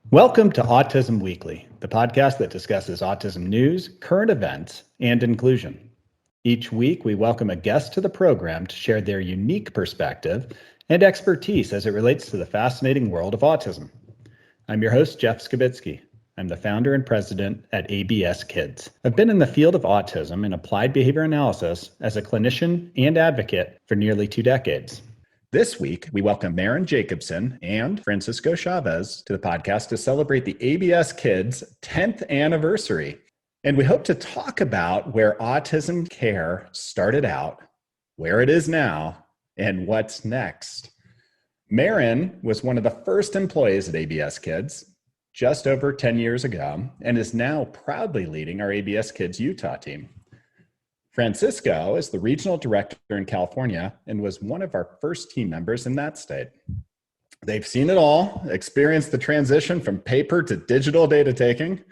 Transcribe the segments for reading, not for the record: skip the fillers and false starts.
Welcome to Autism Weekly, the podcast that discusses autism news, current events, and inclusion. Each week, we welcome a guest to the program to share their unique perspective and expertise as it relates to the fascinating world of autism. I'm your host, Jeff Skibitsky. I'm the founder and president at ABS Kids. I've been in the field of autism and applied behavior analysis as a clinician and advocate for nearly 2 decades. This week, we welcome Maren Jacobson and Francisco Chavez to the podcast to celebrate the ABS Kids' 10th anniversary. And we hope to talk about where autism care started out, where it is now, and what's next. Maren was one of the first employees at ABS Kids just over 10 years ago and is now proudly leading our ABS Kids Utah team. Francisco is the regional director in California and was one of our first team members in that state. They've seen it all, experienced the transition from paper to digital data taking,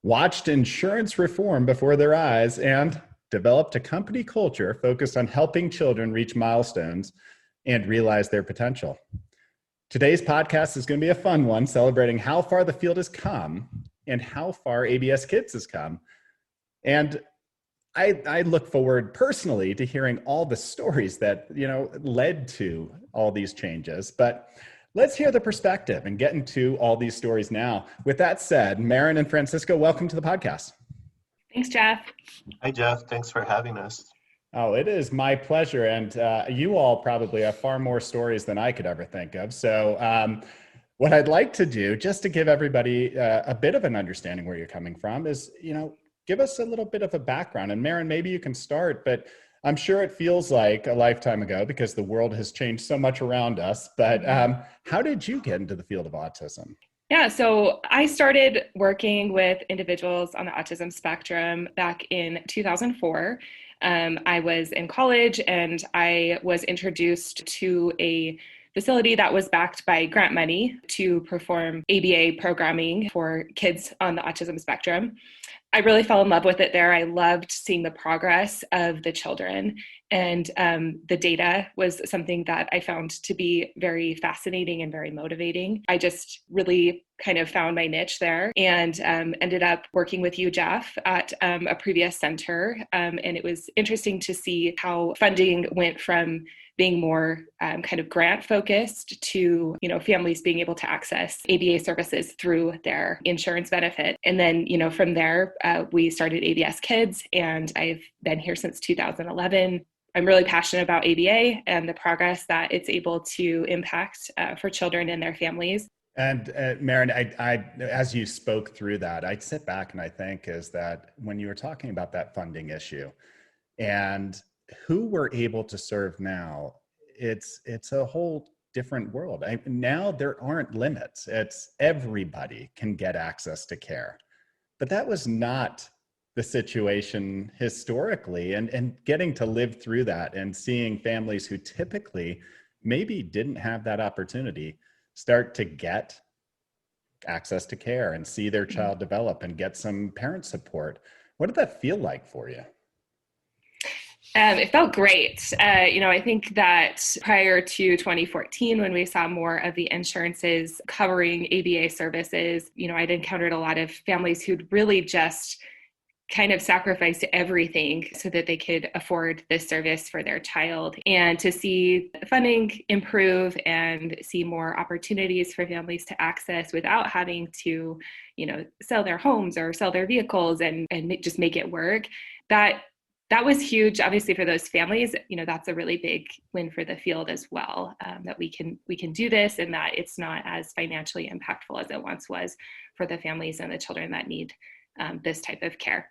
watched insurance reform before their eyes, and developed a company culture focused on helping children reach milestones and realize their potential. Today's podcast is going to be a fun one, celebrating how far the field has come and how far ABS Kids has come. And I look forward personally to hearing all the stories that, led to all these changes. But let's hear the perspective and get into all these stories now. With that said, Maren and Francisco, welcome to the podcast. Thanks, Jeff. Hi, Jeff. Thanks for having us. Oh, it is my pleasure. And you all probably have far more stories than I could ever think of. So what I'd like to do, just to give everybody a bit of an understanding where you're coming from, is, give us a little bit of a background. And Maren, maybe you can start, but I'm sure it feels like a lifetime ago because the world has changed so much around us. But how did you get into the field of autism? Yeah, so I started working with individuals on the autism spectrum back in 2004. I was in college and I was introduced to a facility that was backed by grant money to perform ABA programming for kids on the autism spectrum. I really fell in love with it there. I loved seeing the progress of the children, and the data was something that I found to be very fascinating and very motivating. I just really kind of found my niche there and ended up working with you, Jeff, at a previous center. And it was interesting to see how funding went from being more kind of grant focused to, families being able to access ABA services through their insurance benefit. And then, from there, we started ABS Kids, and I've been here since 2011. I'm really passionate about ABA and the progress that it's able to impact for children and their families. And Maren, I, as you spoke through that, I'd sit back and I think is that when you were talking about that funding issue and who we're able to serve now, it's a whole different world. Now there aren't limits. It's everybody can get access to care. But that was not the situation historically, and getting to live through that and seeing families who typically maybe didn't have that opportunity start to get access to care and see their child develop and get some parent support. What did that feel like for you? It felt great. I think that prior to 2014, when we saw more of the insurances covering ABA services, I'd encountered a lot of families who'd really just kind of sacrificed everything so that they could afford this service for their child. And to see funding improve and see more opportunities for families to access without having to, sell their homes or sell their vehicles and just make it work, that was huge, obviously, for those families. That's a really big win for the field as well, that we can do this and that it's not as financially impactful as it once was for the families and the children that need this type of care.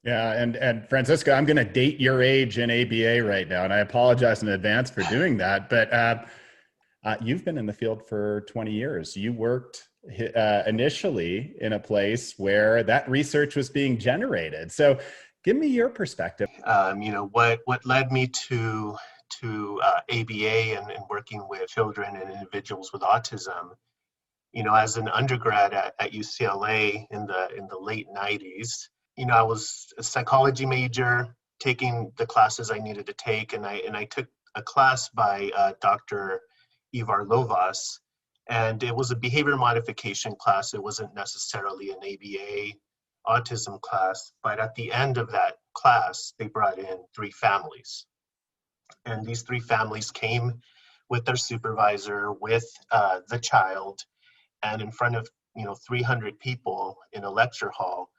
Yeah, and Francisco, I'm going to date your age in ABA right now, and I apologize in advance for doing that, but you've been in the field for 20 years. You worked initially in a place where that research was being generated. So give me your perspective. What led me to ABA and working with children and individuals with autism, as an undergrad at UCLA in the late 90s, I was a psychology major, taking the classes I needed to take, and I took a class by Dr. Ivar Lovas. And it was a behavior modification class. It wasn't necessarily an ABA autism class, but at the end of that class, they brought in 3 families. And these 3 families came with their supervisor, with the child, and in front of 300 people in a lecture hall,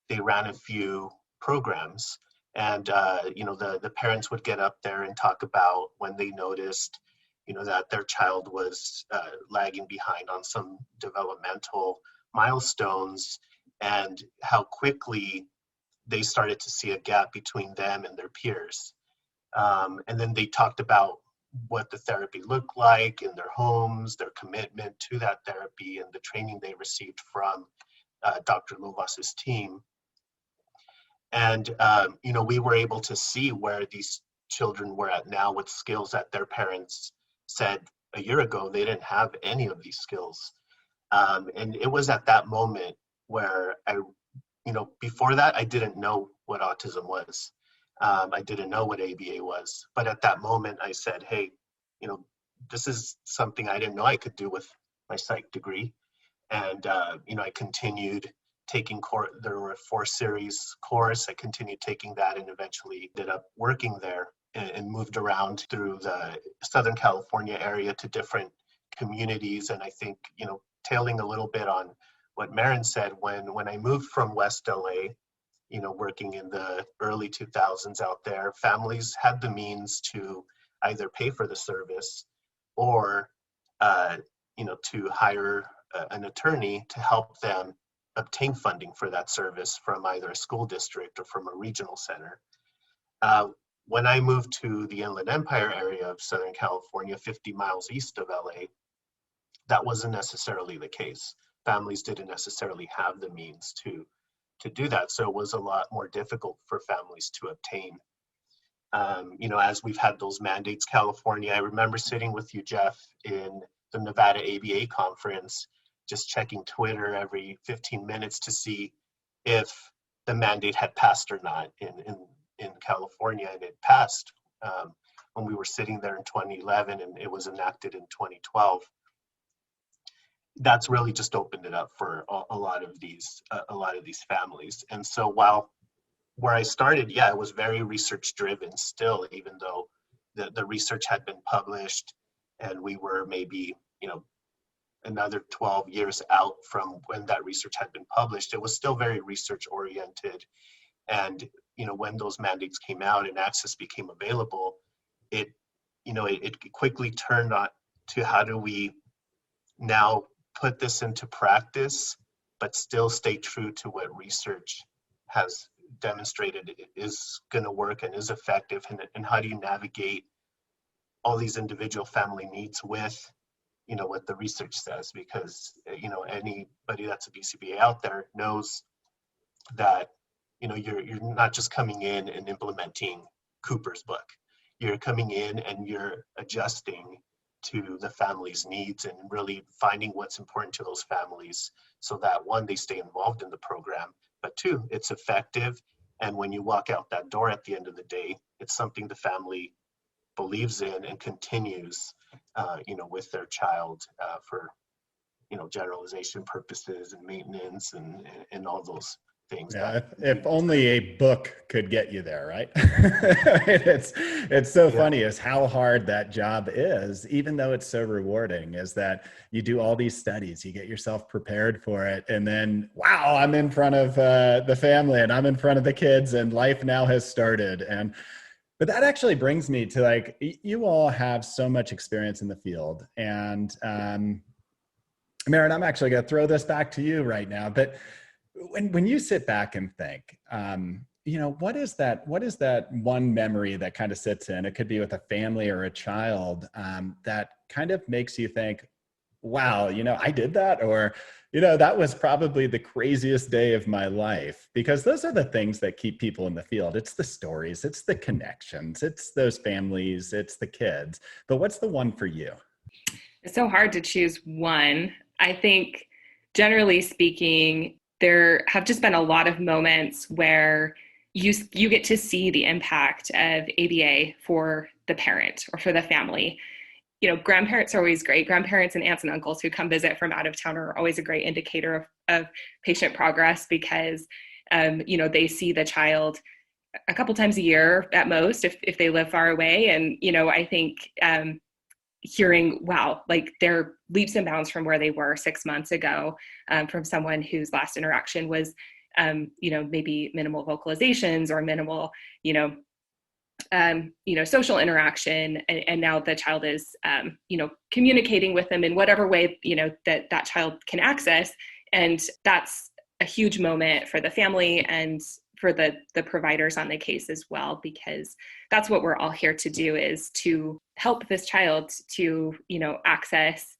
they ran a few programs. And the parents would get up there and talk about when they noticed that their child was lagging behind on some developmental milestones, and how quickly they started to see a gap between them and their peers. And then they talked about what the therapy looked like in their homes, their commitment to that therapy, and the training they received from Dr. Lovas's team. And we were able to see where these children were at now with skills that their parents said a year ago they didn't have any of these skills. And it was at that moment where before that, I didn't know what autism was. I didn't know what ABA was. But at that moment, I said, hey, this is something I didn't know I could do with my psych degree. And, I continued taking there were a 4-series course. I continued taking that and eventually ended up working there and moved around through the Southern California area to different communities. And I think, tailing a little bit on what Maren said, when I moved from West LA, working in the early 2000s out there, families had the means to either pay for the service or, to hire an attorney to help them obtain funding for that service from either a school district or from a regional center. When I moved to the Inland Empire area of Southern California, 50 miles east of LA, that wasn't necessarily the case. Families didn't necessarily have the means to do that. So it was a lot more difficult for families to obtain. As we've had those mandates, California, I remember sitting with you, Jeff, in the Nevada ABA conference, just checking Twitter every 15 minutes to see if the mandate had passed or not in California, and it passed when we were sitting there in 2011, and it was enacted in 2012. That's really just opened it up for a lot of these families. And so while where I started, it was very research driven still, even though the research had been published and we were maybe, another 12 years out from when that research had been published, it was still very research oriented. And, when those mandates came out and access became available, it quickly turned on to how do we now put this into practice, but still stay true to what research has demonstrated is going to work and is effective, and how do you navigate all these individual family needs with what the research says, because anybody that's a BCBA out there knows that you're not just coming in and implementing Cooper's book. You're coming in and you're adjusting to the family's needs and really finding what's important to those families so that, one, they stay involved in the program, but 2, it's effective. And when you walk out that door at the end of the day, it's something the family believes in and continues, with their child for, generalization purposes and maintenance and all those things. Yeah, if only a book could get you there, right? It's so funny is how hard that job is, even though it's so rewarding, is that you do all these studies, you get yourself prepared for it, and then, wow, I'm in front of the family and I'm in front of the kids and life now has started. But that actually brings me to, you all have so much experience in the field. And Maren, I'm actually going to throw this back to you right now. But when you sit back and think, what is that one memory that kind of sits in? It could be with a family or a child that kind of makes you think, wow, I did that, or, that was probably the craziest day of my life. Because those are the things that keep people in the field. It's the stories, it's the connections, it's those families, it's the kids. But what's the one for you? It's so hard to choose one. I think, generally speaking, there have just been a lot of moments where you get to see the impact of ABA for the parent or for the family. grandparents are always great. Grandparents and aunts and uncles who come visit from out of town are always a great indicator of patient progress because, they see the child a couple times a year at most if they live far away. And, I think hearing, wow, like they're leaps and bounds from where they were 6 months ago, from someone whose last interaction was, maybe minimal vocalizations or minimal, social interaction. And now the child is, communicating with them in whatever way, that child can access. And that's a huge moment for the family and for the providers on the case as well, because that's what we're all here to do, is to help this child to, access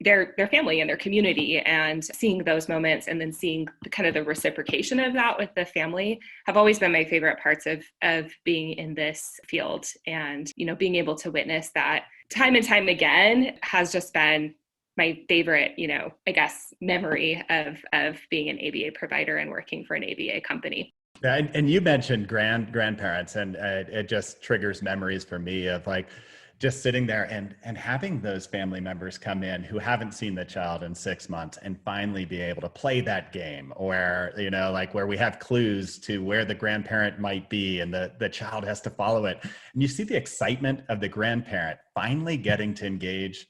their family and their community. And seeing those moments and then seeing the reciprocation of that with the family have always been my favorite parts of being in this field. And, being able to witness that time and time again has just been my favorite, memory of being an ABA provider and working for an ABA company. Yeah, and you mentioned grandparents, and it just triggers memories for me of just sitting there and having those family members come in who haven't seen the child in 6 months and finally be able to play that game, or where we have clues to where the grandparent might be and the child has to follow it, and you see the excitement of the grandparent finally getting to engage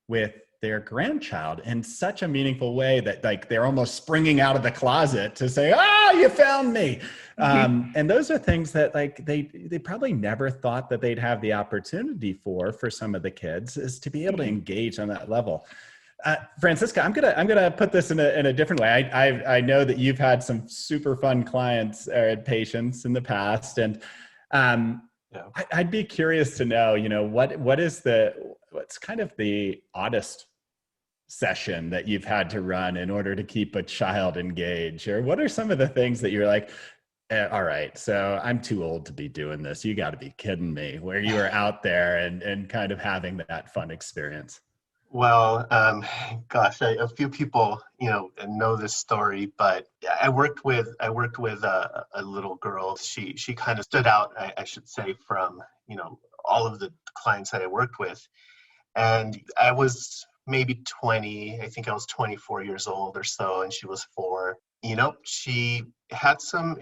with their grandchild in such a meaningful way that they're almost springing out of the closet to say, you found me. And those are things that they probably never thought that they'd have the opportunity for some of the kids, is to be able to engage on that level. Francisca, I'm gonna put this in a different way. I know that you've had some super fun clients or patients in the past, and I'd be curious to know, what's kind of the oddest session that you've had to run in order to keep a child engaged? Or what are some of the things that you're like, all right, so I'm too old to be doing this. You got to be kidding me, where you were out there and kind of having that fun experience? Well, a few people, know this story, but I worked with a little girl. She kind of stood out, I should say, from, all of the clients that I worked with. And I was maybe 20, I think I was 24 years old or so, and she was 4. She had some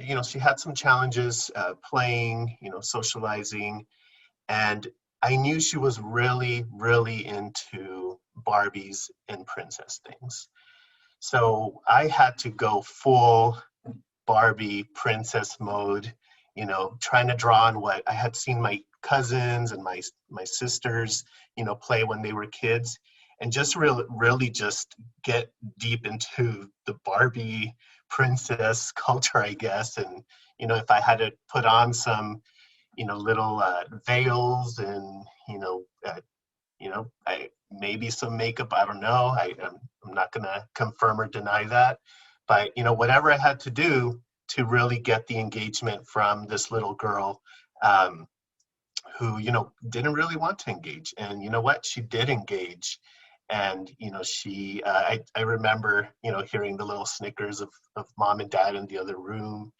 challenges playing, socializing, and I knew she was really, really into Barbies and princess things. So I had to go full Barbie princess mode, trying to draw on what I had seen my cousins and my sisters, play when they were kids, and just really just get deep into the Barbie princess culture, I guess. And, if I had to put on some, little veils and, maybe some makeup, I don't know. I'm not going to confirm or deny that. But, whatever I had to do to really get the engagement from this little girl, who, didn't really want to engage. And you know what? She did engage. And, she, I remember, hearing the little snickers of mom and dad in the other room,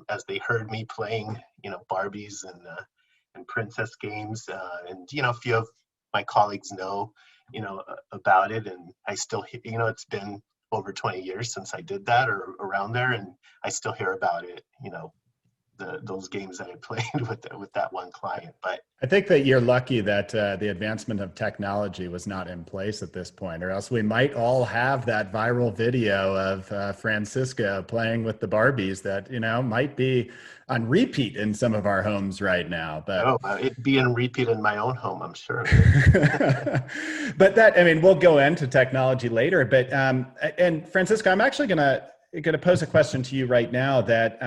as they heard me playing, Barbies and princess games. And, a few of my colleagues know, about it. And I still, it's been over 20 years since I did that or around there. And I still hear about it, those games that I played with that one client. But I think that you're lucky that the advancement of technology was not in place at this point, or else we might all have that viral video of Francisca playing with the Barbies that, might be on repeat in some of our homes right now. But it'd be on repeat in my own home, I'm sure. But we'll go into technology later. But and Francisca, I'm actually gonna pose a question to you right now that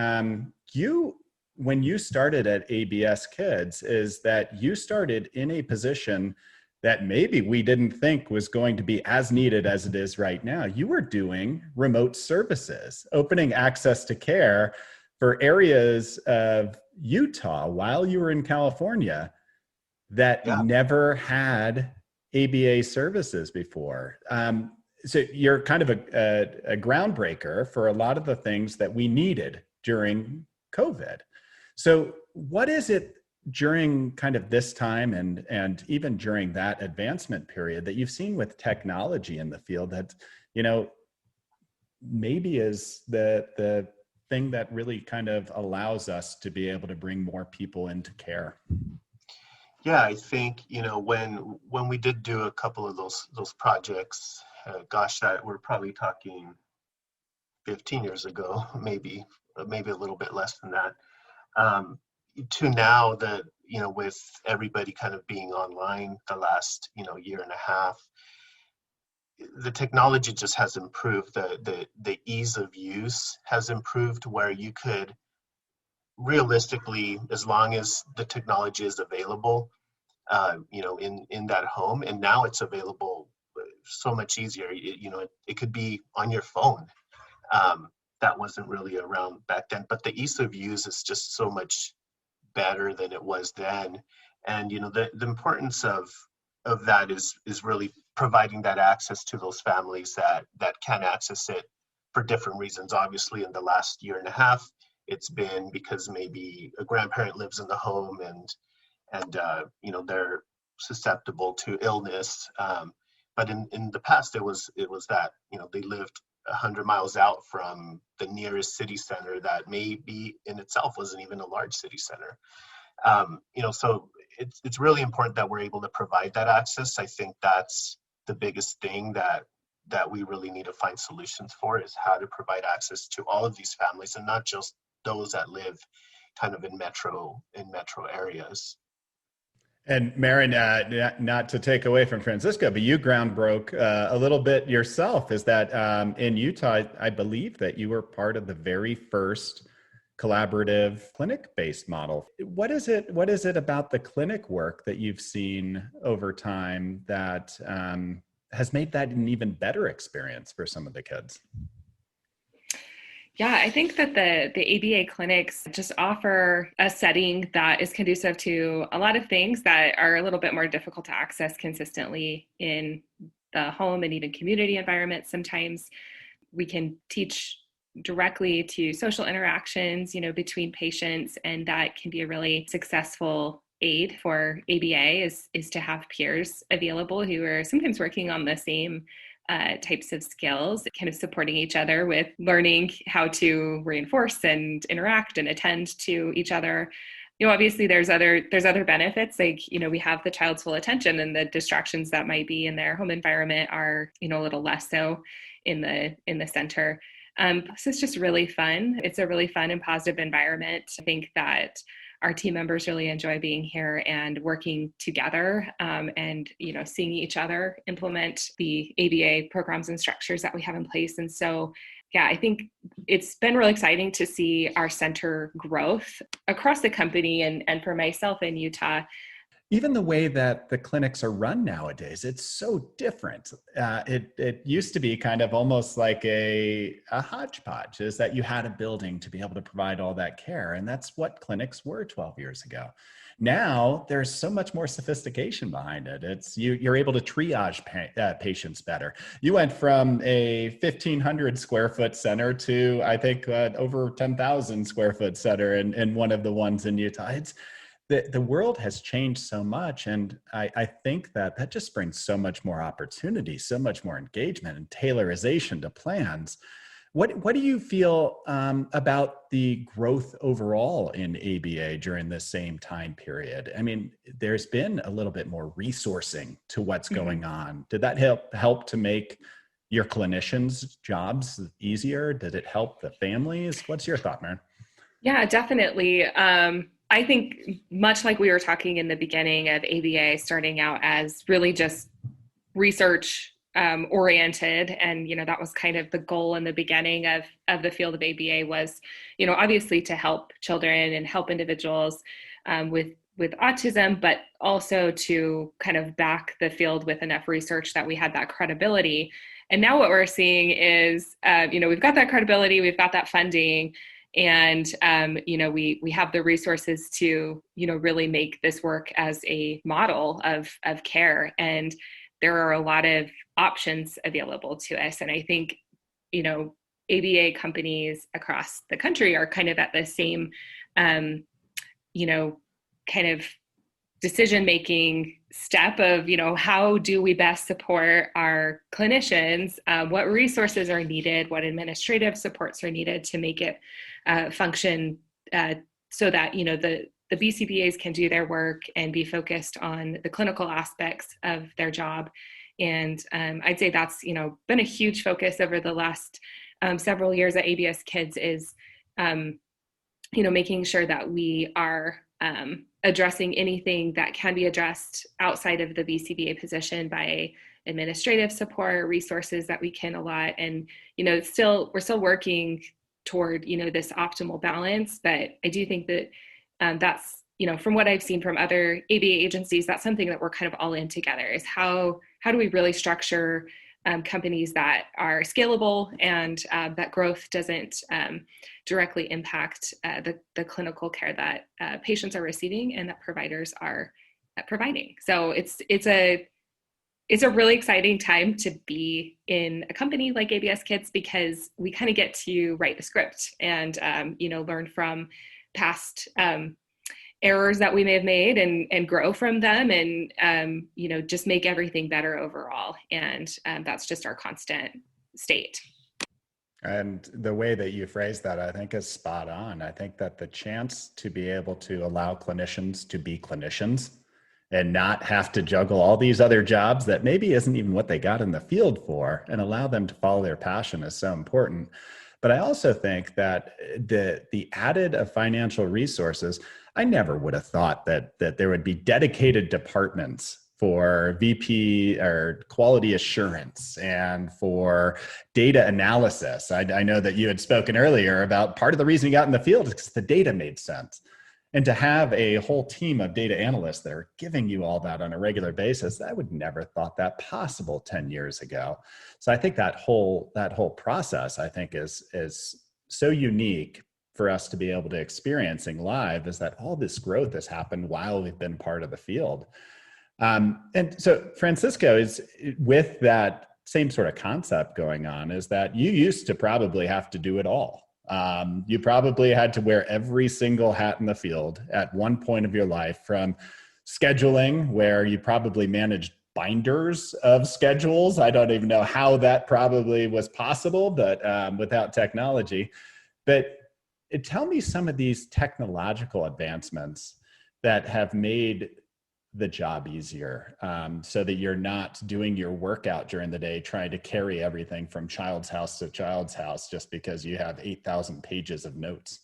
when you started at ABS Kids, is that you started in a position that maybe we didn't think was going to be as needed as it is right now. You were doing remote services, opening access to care for areas of Utah while you were in California that never had ABA services before. So you're kind of a groundbreaker for a lot of the things that we needed during COVID. So what is it during kind of this time and even during that advancement period that you've seen with technology in the field that, maybe is the thing that really kind of allows us to be able to bring more people into care? Yeah, I think, when we did do a couple of those projects, that we're probably talking 15 years ago, maybe a little bit less than that, to now that, with everybody kind of being online the last, year and a half, the technology just has improved. The ease of use has improved, where you could realistically, as long as the technology is available, in that home, and now it's available so much easier. It could be on your phone. That wasn't really around back then, but the ease of use is just so much better than it was then. And the importance of that is really providing that access to those families that can access it for different reasons. Obviously, in the last year and a half, it's been because maybe a grandparent lives in the home and they're susceptible to illness. But in the past, it was that they lived 100 miles out from the nearest city center that maybe in itself wasn't even a large city center. So it's really important that we're able to provide that access. I think that's the biggest thing that we really need to find solutions for, is how to provide access to all of these families, and not just those that live kind of in metro areas. And Maren, not to take away from Francisco, but you ground broke a little bit yourself. Is that in Utah, I believe that you were part of the very first collaborative clinic-based model. What is it about the clinic work that you've seen over time that has made that an even better experience for some of the kids? Yeah, I think that the ABA clinics just offer a setting that is conducive to a lot of things that are a little bit more difficult to access consistently in the home and even community environments. Sometimes we can teach directly to social interactions, between patients, and that can be a really successful aid for ABA is to have peers available who are sometimes working on the same types of skills, kind of supporting each other with learning how to reinforce and interact and attend to each other. Obviously there's other benefits, like, we have the child's full attention, and the distractions that might be in their home environment are, a little less so in the center. Plus it's just really fun. It's a really fun and positive environment. I think that our team members really enjoy being here and working together, and seeing each other implement the ABA programs and structures that we have in place. And so, yeah, I think it's been really exciting to see our center growth across the company, and for myself in Utah. Even the way that the clinics are run nowadays, it's so different. It used to be kind of almost like a hodgepodge, is that you had a building to be able to provide all that care. And that's what clinics were 12 years ago. Now there's so much more sophistication behind it. It's you're able to triage patients better. You went from a 1,500 square foot center to, I think, over 10,000 square foot center in one of the ones in Utah. The world has changed so much, and I think that just brings so much more opportunity, so much more engagement and tailorization to plans. What do you feel about the growth overall in ABA during the same time period? I mean, there's been a little bit more resourcing to what's going on. Did that help to make your clinicians' jobs easier? Did it help the families? What's your thought, Maren? Yeah, definitely. I think much like we were talking in the beginning of ABA starting out as really just research oriented, and that was kind of the goal in the beginning of the field of ABA was, obviously to help children and help individuals with autism, but also to kind of back the field with enough research that we had that credibility. And now what we're seeing is, we've got that credibility, we've got that funding, and, we have the resources to, really make this work as a model of care. And there are a lot of options available to us. And I think, ABA companies across the country are kind of at the same, kind of decision-making step of, how do we best support our clinicians? What resources are needed? What administrative supports are needed to make it function so that, the BCBAs can do their work and be focused on the clinical aspects of their job. And I'd say that's, been a huge focus over the last several years at ABS Kids is, making sure that we are addressing anything that can be addressed outside of the BCBA position by administrative support, resources that we can allot. And, we're still working toward, this optimal balance. But I do think that that's, from what I've seen from other ABA agencies, that's something that we're kind of all in together is how do we really structure companies that are scalable and that growth doesn't directly impact the clinical care that patients are receiving and that providers are providing. So it's a really exciting time to be in a company like ABS Kids because we kind of get to write the script and learn from past errors that we may have made and grow from them and, just make everything better overall. And that's just our constant state. And the way that you phrase that, I think is spot on. I think that the chance to be able to allow clinicians to be clinicians and not have to juggle all these other jobs that maybe isn't even what they got in the field for and allow them to follow their passion is so important. But I also think that the added of financial resources, I never would have thought that there would be dedicated departments for VP or quality assurance and for data analysis. I know that you had spoken earlier about part of the reason you got in the field is because the data made sense. And to have a whole team of data analysts that are giving you all that on a regular basis, I would never thought that possible 10 years ago. So I think that whole process, I think, is so unique for us to be able to experiencing live, is that all this growth has happened while we've been part of the field. And so Francisco, is with that same sort of concept going on, is that you used to probably have to do it all. You probably had to wear every single hat in the field at one point of your life, from scheduling, where you probably managed binders of schedules. I don't even know how that probably was possible, but without technology. But tell me some of these technological advancements that have made the job easier, so that you're not doing your workout during the day trying to carry everything from child's house to child's house just because you have 8,000 pages of notes.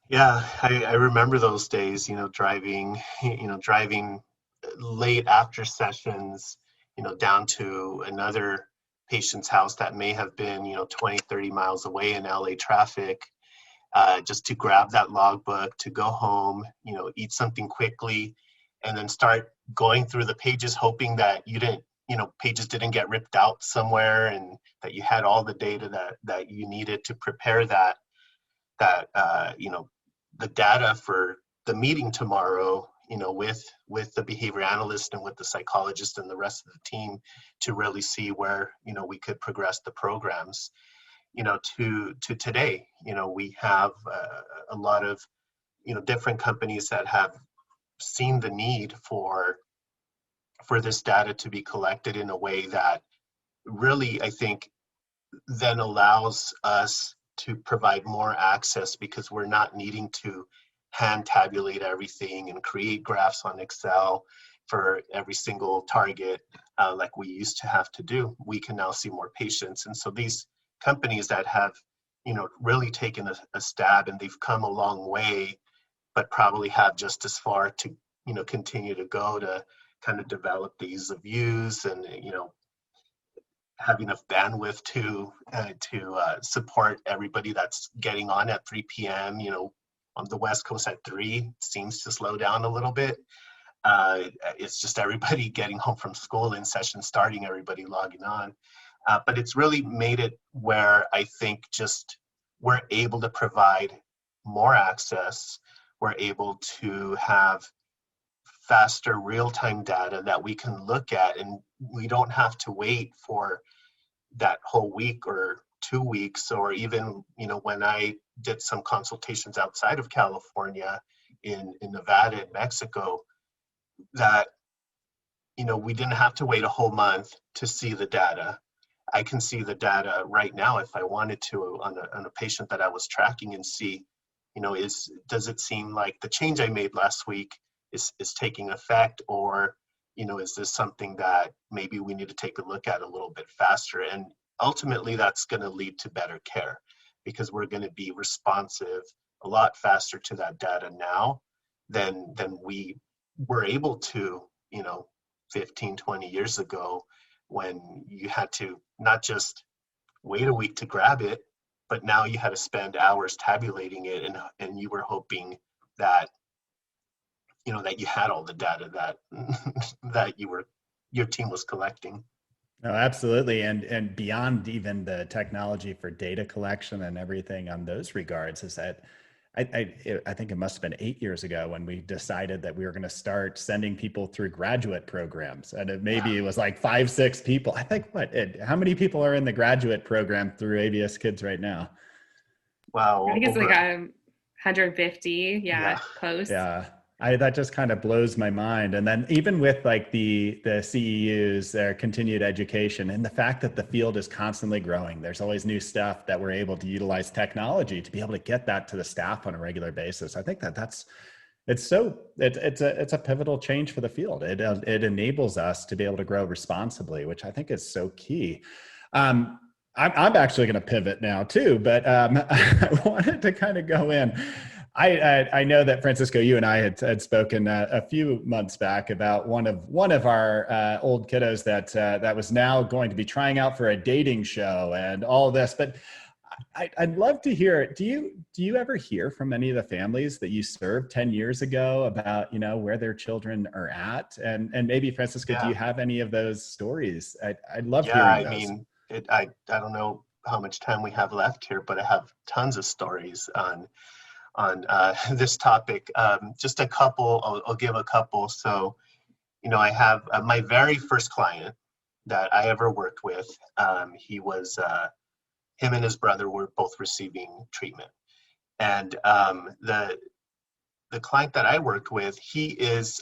Yeah, I remember those days, driving late after sessions, down to another patient's house that may have been, 20, 30 miles away in LA traffic, just to grab that logbook, to go home, eat something quickly, and then start going through the pages, hoping that pages didn't get ripped out somewhere and that you had all the data that you needed to prepare the data for the meeting tomorrow, with the behavior analyst and with the psychologist and the rest of the team to really see where, we could progress the programs, to today. We have a lot of, different companies that have seen the need for this data to be collected in a way that really, I think, then allows us to provide more access, because we're not needing to hand tabulate everything and create graphs on Excel for every single target like we used to have to do. We can now see more patients. And so these companies that have, really taken a stab, and they've come a long way, but probably have just as far to, continue to go to kind of develop the ease of use and, have enough bandwidth to support everybody that's getting on at 3 p.m., on the West Coast at 3 seems to slow down a little bit. It's just everybody getting home from school and session starting, everybody logging on. But it's really made it where I think just we're able to provide more access. We're able to have faster real-time data that we can look at, and we don't have to wait for that whole week or 2 weeks, or even, when I did some consultations outside of California, in Nevada and Mexico that, we didn't have to wait a whole month to see the data. I can see the data right now if I wanted to on a patient that I was tracking and see, does it seem like the change I made last week is taking effect, or, is this something that maybe we need to take a look at a little bit faster? And ultimately that's going to lead to better care, because we're going to be responsive a lot faster to that data now than we were able to, 15, 20 years ago, when you had to not just wait a week to grab it, but now you had to spend hours tabulating it, and you were hoping that, that you had all the data that that your team was collecting. No, absolutely. And beyond even the technology for data collection and everything on those regards, is that I think it must have been 8 years ago when we decided that we were going to start sending people through graduate programs. And it was like 5, 6 people. I think how many people are in the graduate program through ABS Kids right now? Wow. I think it's like 150. Yeah. Close. Yeah. That just kind of blows my mind. And then even with like the CEUs, their continued education, and the fact that the field is constantly growing, there's always new stuff that we're able to utilize technology to be able to get that to the staff on a regular basis. I think it's a pivotal change for the field. It enables us to be able to grow responsibly, which I think is so key. I'm actually going to pivot now too, but I wanted to kind of go in. I know that Francisco, you and I had spoken a few months back about one of our old kiddos that was now going to be trying out for a dating show and all of this. But I'd love to hear. Do you ever hear from any of the families that you served 10 years ago about where their children are at? And maybe Francisco, do you have any of those stories? I'd love hearing those. I don't know how much time we have left here, but I have tons of stories on this topic. Just a couple, I'll give a couple. So, I have my very first client that I ever worked with. Him and his brother were both receiving treatment. And the client that I worked with,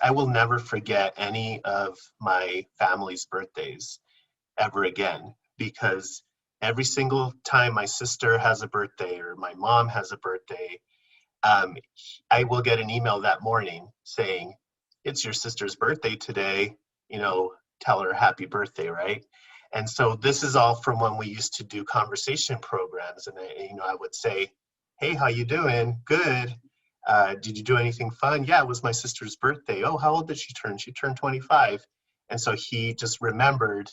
I will never forget any of my family's birthdays ever again, because every single time my sister has a birthday or my mom has a birthday, I will get an email that morning saying, "It's your sister's birthday today, tell her happy birthday," right? And so this is all from when we used to do conversation programs. And I would say, "Hey, how you doing? Good. Did you do anything fun?" "Yeah, it was my sister's birthday." "Oh, how old did she turn?" "She turned 25. And so he just remembered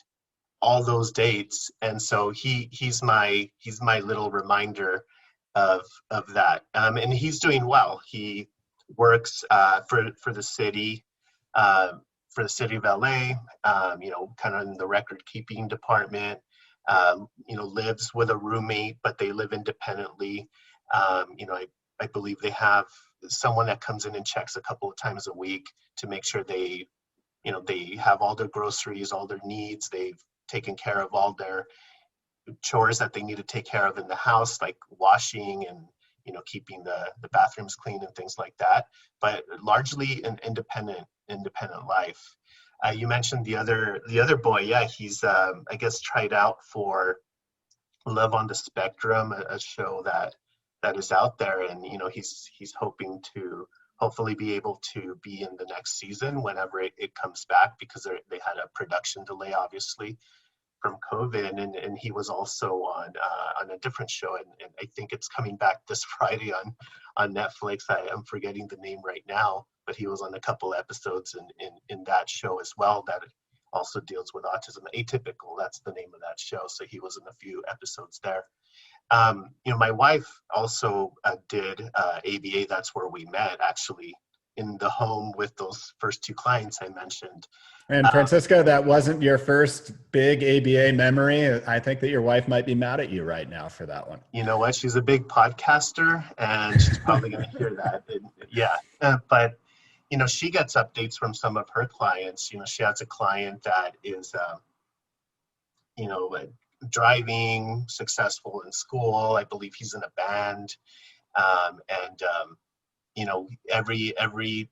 all those dates. And so he's my little reminder of that. And he's doing well. He works for the city, for the city of LA, kind of in the record keeping department, lives with a roommate, but they live independently. I believe they have someone that comes in and checks a couple of times a week to make sure they have all their groceries, all their needs. They've taken care of all their chores that they need to take care of in the house, like washing and keeping the bathrooms clean and things like that, but largely an independent life. You mentioned the other boy. Yeah, he's I guess tried out for Love on the Spectrum, a show that is out there, and he's hoping to hopefully be able to be in the next season whenever it comes back, because they had a production delay, obviously, from COVID, and he was also on a different show, and I think it's coming back this Friday on Netflix. I'm forgetting the name right now, but he was on a couple episodes in that show as well that also deals with autism. Atypical, that's the name of that show. So he was in a few episodes there. My wife also did ABA. That's where we met, actually, in the home with those first 2 clients I mentioned. And Francisco, that wasn't your first big ABA memory. I think that your wife might be mad at you right now for that one. You know what? She's a big podcaster, and she's probably going to hear that. But she gets updates from some of her clients. She has a client that is, driving, successful in school. I believe he's in a band, and every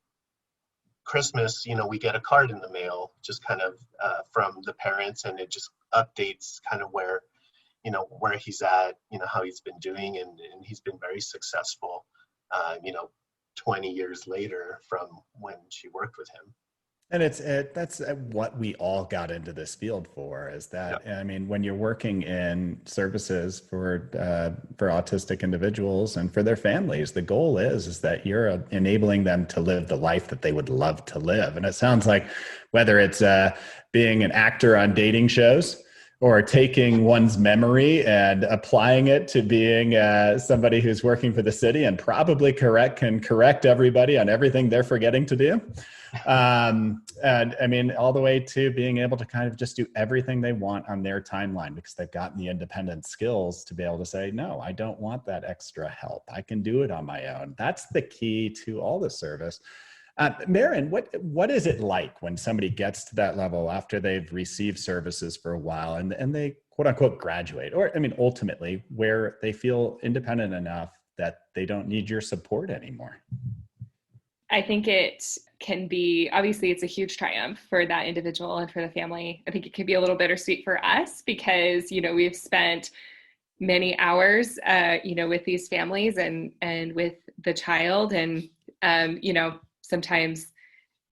Christmas, we get a card in the mail, just kind of from the parents, and it just updates kind of where he's at, how he's been doing, and he's been very successful, 20 years later from when she worked with him. And that's what we all got into this field for, is that, Yeah. I mean, when you're working in services for autistic individuals and for their families, the goal is that you're enabling them to live the life that they would love to live. And it sounds like whether it's being an actor on dating shows, or taking one's memory and applying it to being somebody who's working for the city and probably can correct everybody on everything they're forgetting to do. And I mean, all the way to being able to kind of just do everything they want on their timeline, because they've gotten the independent skills to be able to say, no, I don't want that extra help. I can do it on my own. That's the key to all the service. Maren, what is it like when somebody gets to that level after they've received services for a while and they quote unquote graduate, or I mean, ultimately where they feel independent enough that they don't need your support anymore? I think it can be, obviously it's a huge triumph for that individual and for the family. I think it can be a little bittersweet for us because, we've spent many hours, with these families and with the child, and, sometimes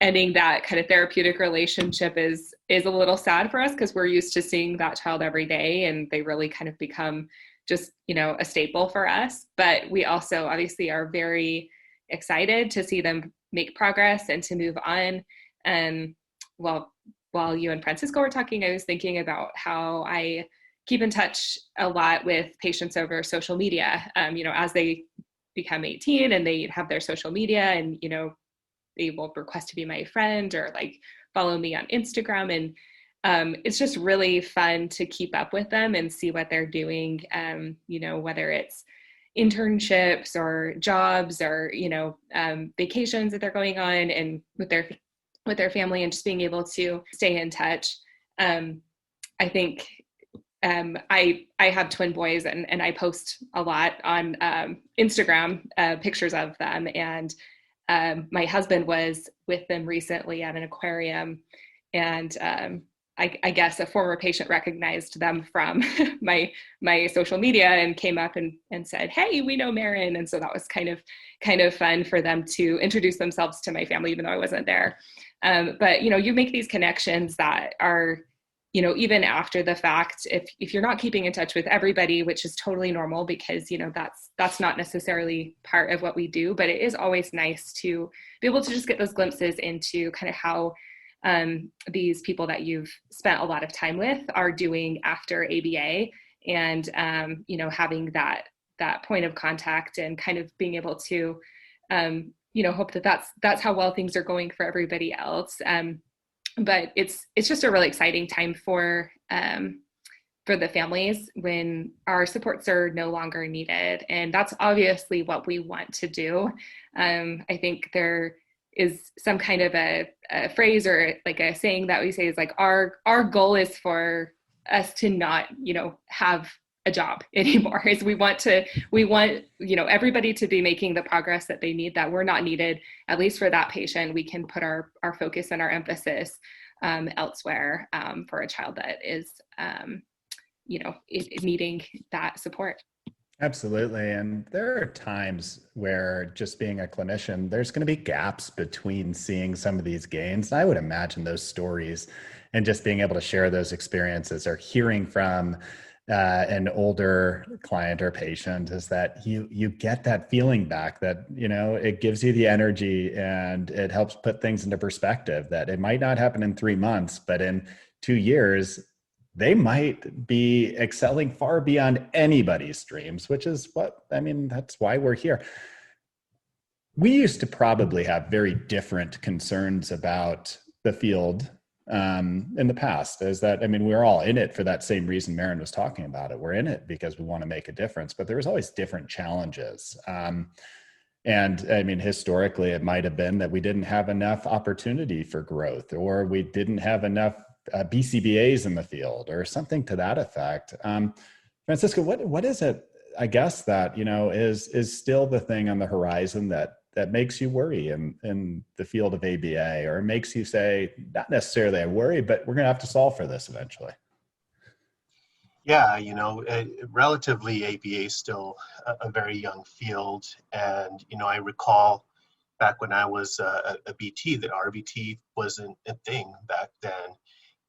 ending that kind of therapeutic relationship is a little sad for us because we're used to seeing that child every day, and they really kind of become just, a staple for us. But we also obviously are very excited to see them make progress and to move on. And while you and Francisco were talking, I was thinking about how I keep in touch a lot with patients over social media, as they become 18 and they have their social media, and, they will request to be my friend or like follow me on Instagram. And it's just really fun to keep up with them and see what they're doing, whether it's internships or jobs or, vacations that they're going on, and with their family, and just being able to stay in touch. I think I have twin boys, and I post a lot on Instagram, pictures of them. And my husband was with them recently at an aquarium, and I guess a former patient recognized them from my social media and came up and said, "Hey, we know Maren." And so that was kind of fun for them to introduce themselves to my family, even though I wasn't there. But you make these connections that are, even after the fact, if you're not keeping in touch with everybody, which is totally normal because, that's not necessarily part of what we do, but it is always nice to be able to just get those glimpses into kind of how these people that you've spent a lot of time with are doing after ABA, and, having that point of contact and kind of being able to, hope that that's how well things are going for everybody else. But it's just a really exciting time for the families when our supports are no longer needed. And that's obviously what we want to do. I think there is some kind of a phrase or like a saying that we say is like, our goal is for us to not, have a job anymore. Is we want everybody to be making the progress that they need, that we're not needed, at least for that patient. We can put our focus and our emphasis elsewhere for a child that is, needing that support. Absolutely. And there are times where, just being a clinician, there's going to be gaps between seeing some of these gains. I would imagine those stories and just being able to share those experiences or hearing from an older client or patient is that you get that feeling back, that, it gives you the energy and it helps put things into perspective, that it might not happen in 3 months, but in 2 years, they might be excelling far beyond anybody's dreams, which is that's why we're here. We used to probably have very different concerns about the field in the past, is that, we're all in it for that same reason Maren was talking about it. We're in it because we want to make a difference, but there's always different challenges. And historically, it might have been that we didn't have enough opportunity for growth, or we didn't have enough BCBAs in the field, or something to that effect. Francisco, what is it, I guess, that, is still the thing on the horizon that that makes you worry in the field of ABA, or makes you say, not necessarily I worry, but we're going to have to solve for this eventually? Yeah, relatively ABA is still a very young field. And, I recall back when I was a BT, that RBT wasn't a thing back then.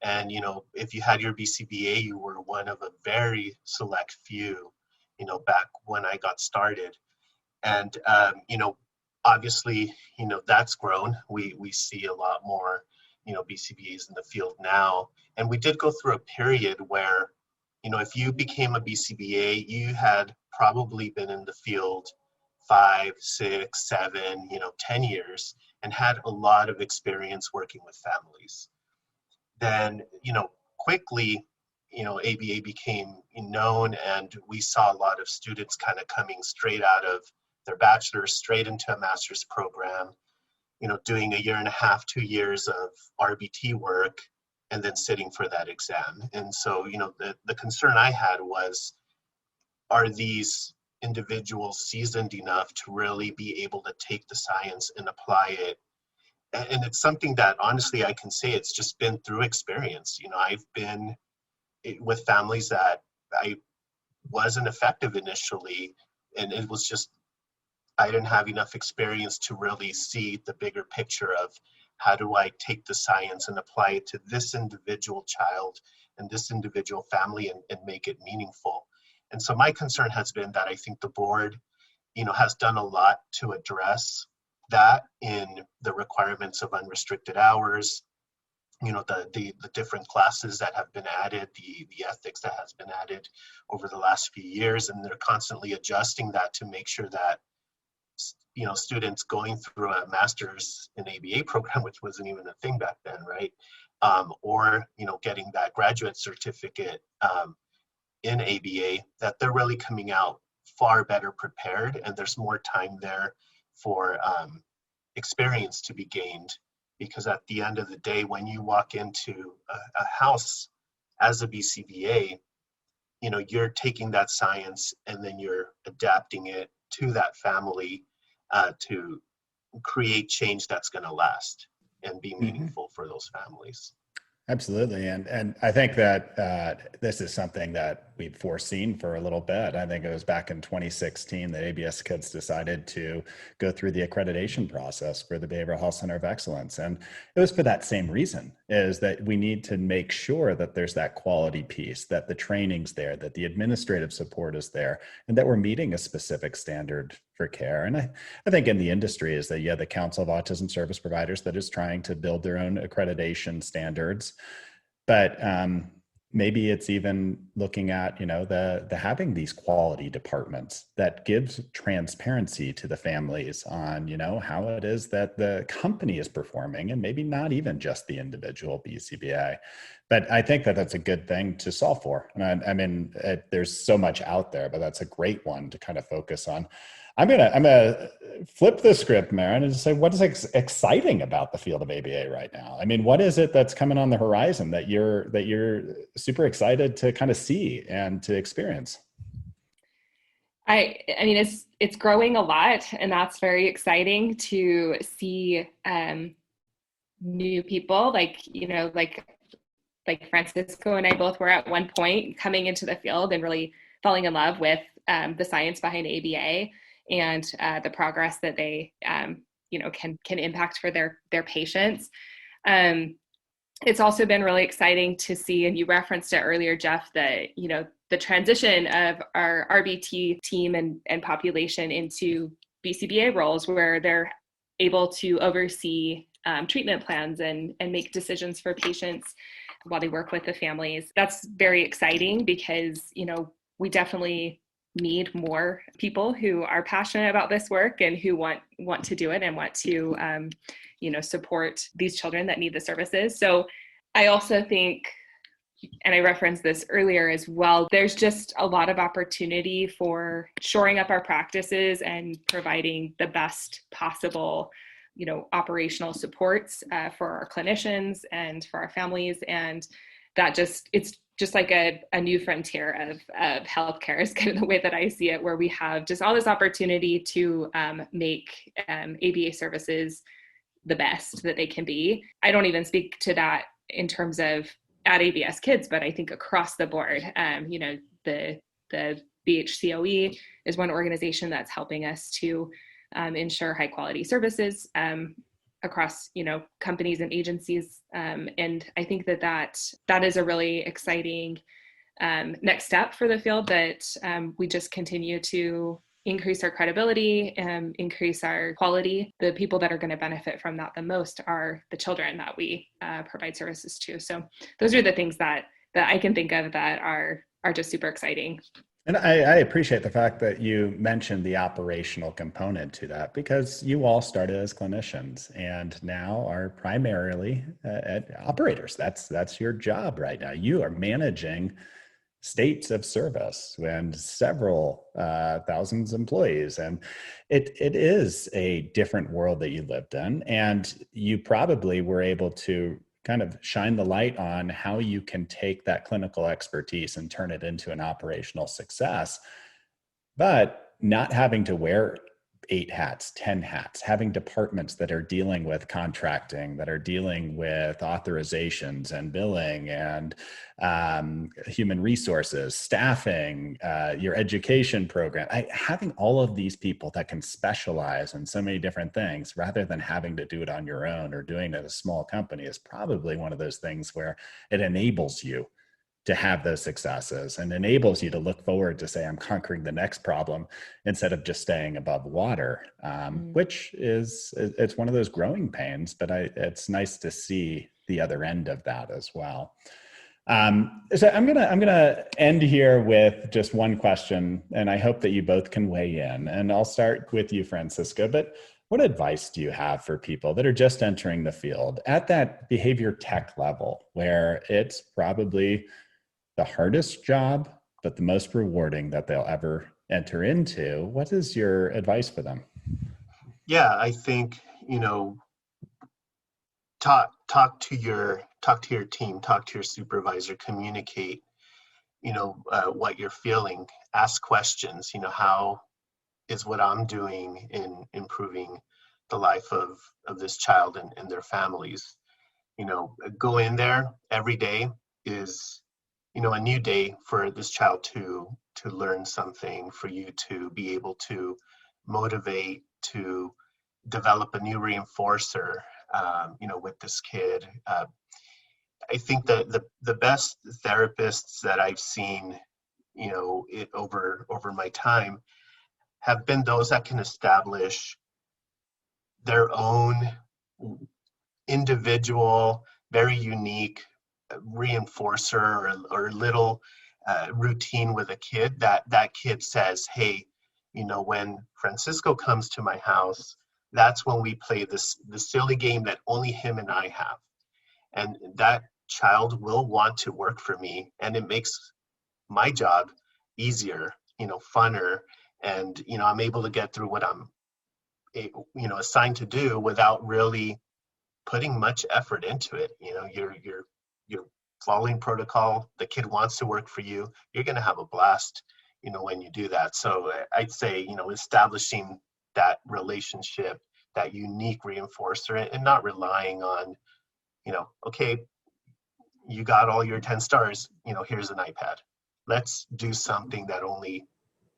And, if you had your BCBA, you were one of a very select few, back when I got started. And, obviously, that's grown. We see a lot more, BCBAs in the field now. And we did go through a period where, if you became a BCBA, you had probably been in the field 5, 6, 7, 10 years, and had a lot of experience working with families. Then, quickly, ABA became known, and we saw a lot of students kind of coming straight out of their bachelor's, straight into a master's program, doing a year and a half, 2 years of RBT work, and then sitting for that exam. And so, the concern I had was, are these individuals seasoned enough to really be able to take the science and apply it? And it's something that honestly I can say it's just been through experience. I've been with families that I wasn't effective initially, and it was just, I didn't have enough experience to really see the bigger picture of how do I take the science and apply it to this individual child and this individual family, and make it meaningful. And so my concern has been that I think the board, has done a lot to address that in the requirements of unrestricted hours, the different classes that have been added, the ethics that has been added over the last few years, and they're constantly adjusting that to make sure that students going through a master's in ABA program, which wasn't even a thing back then, right? Or getting that graduate certificate in ABA, that they're really coming out far better prepared, and there's more time there for experience to be gained. Because at the end of the day, when you walk into a house as a BCBA, you're taking that science and then you're adapting it to that family to create change that's going to last and be meaningful for those families. Absolutely. And I think that this is something that we've foreseen for a little bit. I think it was back in 2016 that ABS Kids decided to go through the accreditation process for the Behavioral Health Center of Excellence. And it was for that same reason, is that we need to make sure that there's that quality piece, that the training's there, that the administrative support is there, and that we're meeting a specific standard for care. And I think in the industry is that, the Council of Autism Service Providers that is trying to build their own accreditation standards. But maybe it's even looking at, the having these quality departments that gives transparency to the families on, how it is that the company is performing, and maybe not even just the individual BCBA. But I think that that's a good thing to solve for. And there's so much out there, but that's a great one to kind of focus on. I'm gonna flip the script, Maren, and just say, what is exciting about the field of ABA right now? What is it that's coming on the horizon that you're super excited to kind of see and to experience? It's growing a lot, and that's very exciting to see new people like Francisco and I both were at one point coming into the field and really falling in love with the science behind ABA. And the progress that they, can impact for their patients. It's also been really exciting to see, and you referenced it earlier, Jeff, that, the transition of our RBT team and population into BCBA roles, where they're able to oversee treatment plans and make decisions for patients while they work with the families. That's very exciting because, we definitely need more people who are passionate about this work and who want to do it and want to, support these children that need the services. So I also think, and I referenced this earlier as well, there's just a lot of opportunity for shoring up our practices and providing the best possible, operational supports for our clinicians and for our families. And it's just like a new frontier of healthcare is kind of the way that I see it, where we have just all this opportunity to make ABA services the best that they can be. I don't even speak to that in terms of at ABS Kids, but I think across the board, the BHCOE is one organization that's helping us to ensure high quality services across, companies and agencies. And I think that is a really exciting next step for the field, that we just continue to increase our credibility and increase our quality. The people that are going to benefit from that the most are the children that we provide services to. So those are the things that I can think of that are just super exciting. And I appreciate the fact that you mentioned the operational component to that, because you all started as clinicians and now are primarily operators. That's your job right now. You are managing states of service and several thousands of employees. And it is a different world that you lived in. And you probably were able to kind of shine the light on how you can take that clinical expertise and turn it into an operational success, but not having to wear 8 hats, 10 hats, having departments that are dealing with contracting, that are dealing with authorizations and billing and human resources, staffing, your education program. Having all of these people that can specialize in so many different things rather than having to do it on your own or doing it at a small company is probably one of those things where it enables you to have those successes and enables you to look forward to say, I'm conquering the next problem instead of just staying above water, which it's one of those growing pains, but it's nice to see the other end of that as well. So I'm gonna end here with just one question, and I hope that you both can weigh in. And I'll start with you, Francisco, but what advice do you have for people that are just entering the field at that behavior tech level, where it's probably the hardest job, but the most rewarding that they'll ever enter into? What is your advice for them? Yeah, I think, talk to your team, talk to your supervisor, communicate, what you're feeling, ask questions, how is what I'm doing in improving the life of this child and their families. Go in there. Every day is a new day for this child to learn something, for you to be able to motivate, to develop a new reinforcer, with this kid. I think the best therapists that I've seen, over my time have been those that can establish their own individual, very unique reinforcer or little routine with a kid that kid says, hey, when Francisco comes to my house, that's when we play the silly game that only him and I have. And that child will want to work for me, and it makes my job easier, funner, and I'm able to get through what I'm assigned to do without really putting much effort into it. You're following protocol. The kid wants to work for you. You're going to have a blast, when you do that. So I'd say, establishing that relationship, that unique reinforcer, and not relying on, okay, you got all your 10 stars, here's an iPad. Let's do something that only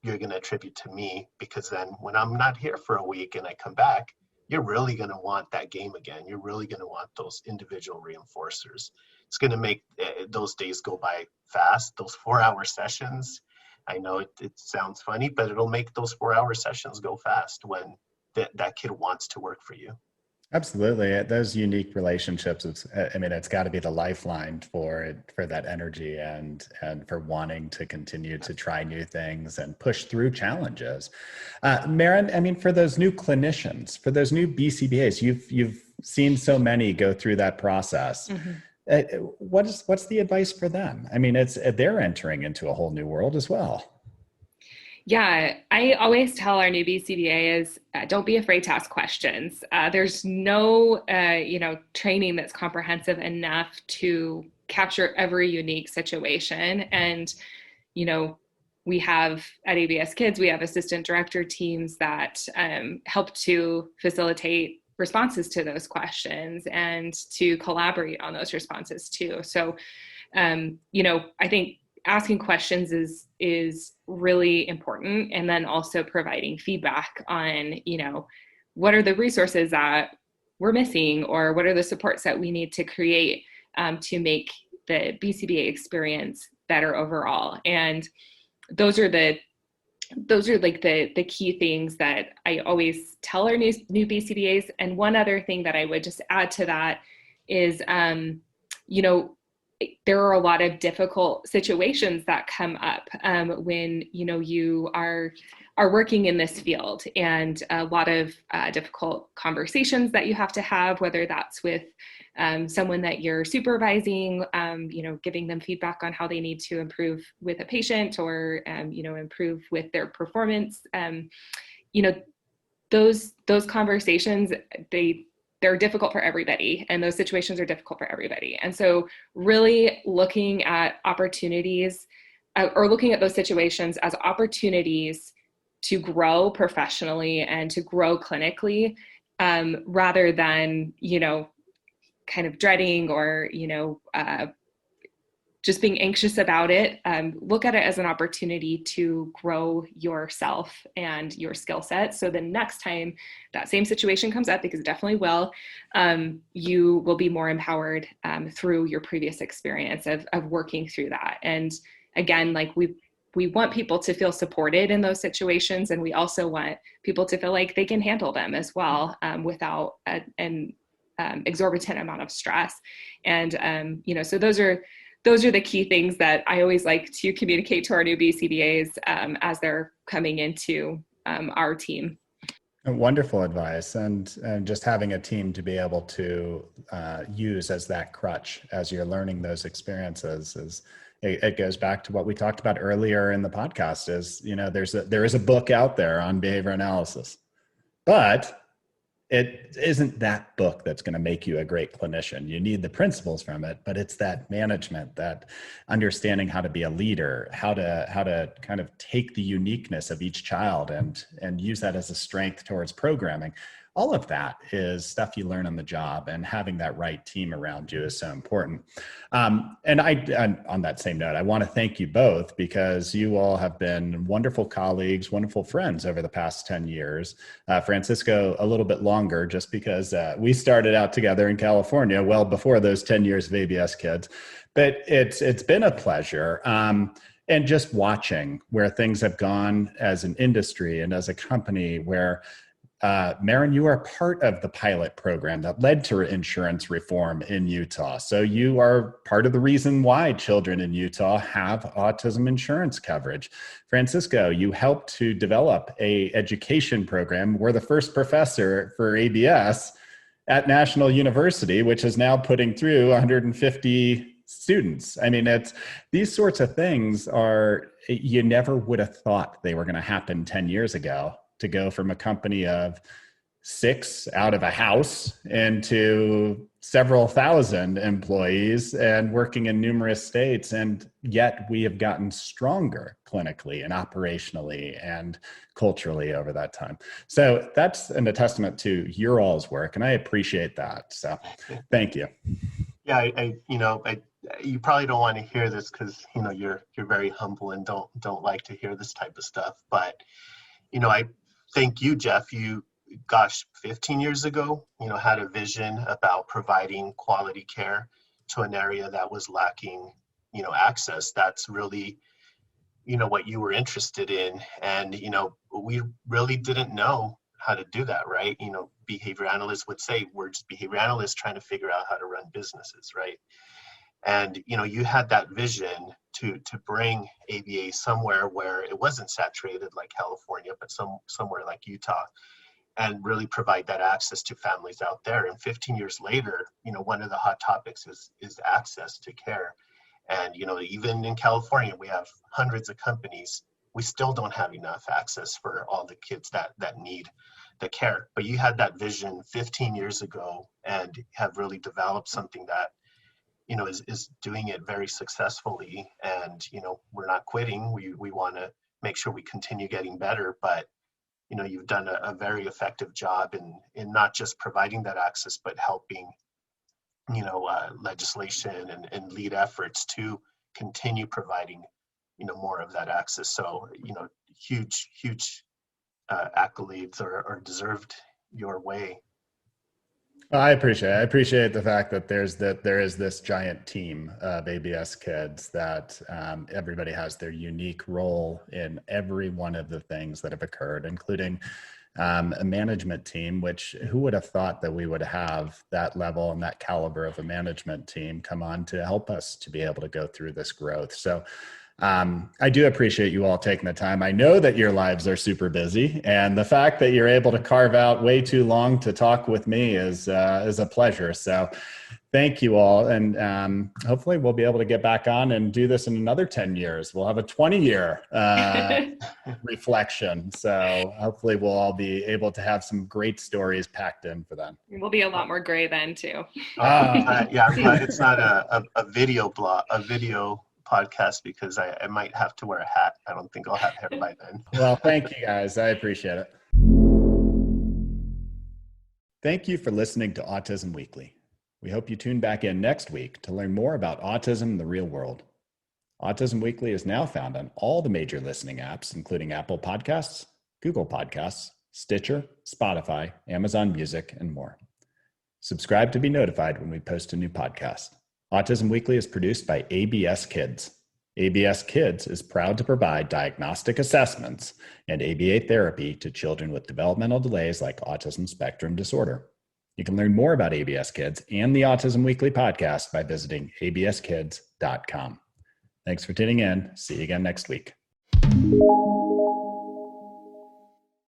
you're going to attribute to me, because then when I'm not here for a week and I come back, you're really going to want that game again. You're really going to want those individual reinforcers. It's going to make those days go by fast. Those 4-hour sessions, I know it sounds funny, but it'll make those 4-hour sessions go fast when that kid wants to work for you. Absolutely. Those unique relationships, it's got to be the lifeline for that energy and for wanting to continue to try new things and push through challenges. Maren, for those new clinicians, for those new BCBAs, you've seen so many go through that process. Mm-hmm. What's the advice for them? They're entering into a whole new world as well. Yeah, I always tell our new BCBAs, don't be afraid to ask questions. There's no, training that's comprehensive enough to capture every unique situation. And, we have at ABS Kids, we have assistant director teams that help to facilitate responses to those questions and to collaborate on those responses too. So, I think asking questions is really important. And then also providing feedback on, what are the resources that we're missing, or what are the supports that we need to create to make the BCBA experience better overall. And those are like the key things that I always tell our new BCBAs. And one other thing that I would just add to that is, there are a lot of difficult situations that come up when you are working in this field, and a lot of difficult conversations that you have to have, whether that's with someone that you're supervising, giving them feedback on how they need to improve with a patient, or improve with their performance. Those conversations, they're difficult for everybody, and those situations are difficult for everybody. And so really looking at opportunities or looking at those situations as opportunities to grow professionally and to grow clinically, rather than, kind of dreading or, just being anxious about it. Look at it as an opportunity to grow yourself and your skill set. So the next time that same situation comes up, because it definitely will, you will be more empowered through your previous experience of working through that. And again, like we want people to feel supported in those situations. And we also want people to feel like they can handle them as well, without an exorbitant amount of stress. And, so those are the key things that I always like to communicate to our new BCBAs as they're coming into our team. Wonderful advice, and just having a team to be able to use as that crutch as you're learning those experiences is. It goes back to what we talked about earlier in the podcast. Is there is a book out there on behavior analysis, but it isn't that book that's going to make you a great clinician. You need the principles from it, but it's that management, that understanding how to be a leader, how to kind of take the uniqueness of each child and use that as a strength towards programming. All of that is stuff you learn on the job, and having that right team around you is so important. And on that same note, I want to thank you both, because you all have been wonderful colleagues, wonderful friends over the past 10 years. Francisco, a little bit longer, just because we started out together in California well before those 10 years of ABS Kids. But it's been a pleasure. And just watching where things have gone as an industry and as a company, where Maren, you are part of the pilot program that led to insurance reform in Utah. So you are part of the reason why children in Utah have autism insurance coverage. Francisco, you helped to develop an education program. We're the first professor for ABS at National University, which is now putting through 150 students. I mean, these sorts of things you never would have thought they were going to happen 10 years ago. To go from a company of 6 out of a house into several thousand employees and working in numerous states. And yet we have gotten stronger clinically and operationally and culturally over that time. So that's a testament to your all's work, and I appreciate that. So thank you. Yeah, you probably don't want to hear this because you're very humble and don't like to hear this type of stuff. But I thank you, Jeff. 15 years ago, had a vision about providing quality care to an area that was lacking, access. That's really, what you were interested in. And, we really didn't know how to do that, right? Behavior analysts would say, we're just behavior analysts trying to figure out how to run businesses, right? And, you had that vision to bring ABA somewhere where it wasn't saturated like California, but somewhere like Utah, and really provide that access to families out there. And 15 years later, one of the hot topics is access to care. And, even in California, we have hundreds of companies. We still don't have enough access for all the kids that need the care. But you had that vision 15 years ago and have really developed something that is doing it very successfully. And, we're not quitting. We want to make sure we continue getting better. But, you've done a very effective job in not just providing that access, but helping, legislation and lead efforts to continue providing, more of that access. So, huge accolades are deserved your way. I appreciate the fact that there is this giant team of ABS kids that everybody has their unique role in every one of the things that have occurred, including a management team, which who would have thought that we would have that level and that caliber of a management team come on to help us to be able to go through this growth. So I do appreciate you all taking the time. I know that your lives are super busy, and the fact that you're able to carve out way too long to talk with me is a pleasure. So thank you all. And hopefully we'll be able to get back on and do this in another 10 years. We'll have a 20-year reflection. So hopefully we'll all be able to have some great stories packed in for them. We'll be a lot more gray then too. Yeah, I'm glad it's not a video podcast, because I might have to wear a hat. I don't think I'll have hair by then. Well, thank you guys. I appreciate it. Thank you for listening to Autism Weekly. We hope you tune back in next week to learn more about autism in the real world. Autism Weekly is now found on all the major listening apps, including Apple Podcasts, Google Podcasts, Stitcher, Spotify, Amazon Music, and more. Subscribe to be notified when we post a new podcast. Autism Weekly is produced by ABS Kids. ABS Kids is proud to provide diagnostic assessments and ABA therapy to children with developmental delays like autism spectrum disorder. You can learn more about ABS Kids and the Autism Weekly podcast by visiting abskids.com. Thanks for tuning in. See you again next week.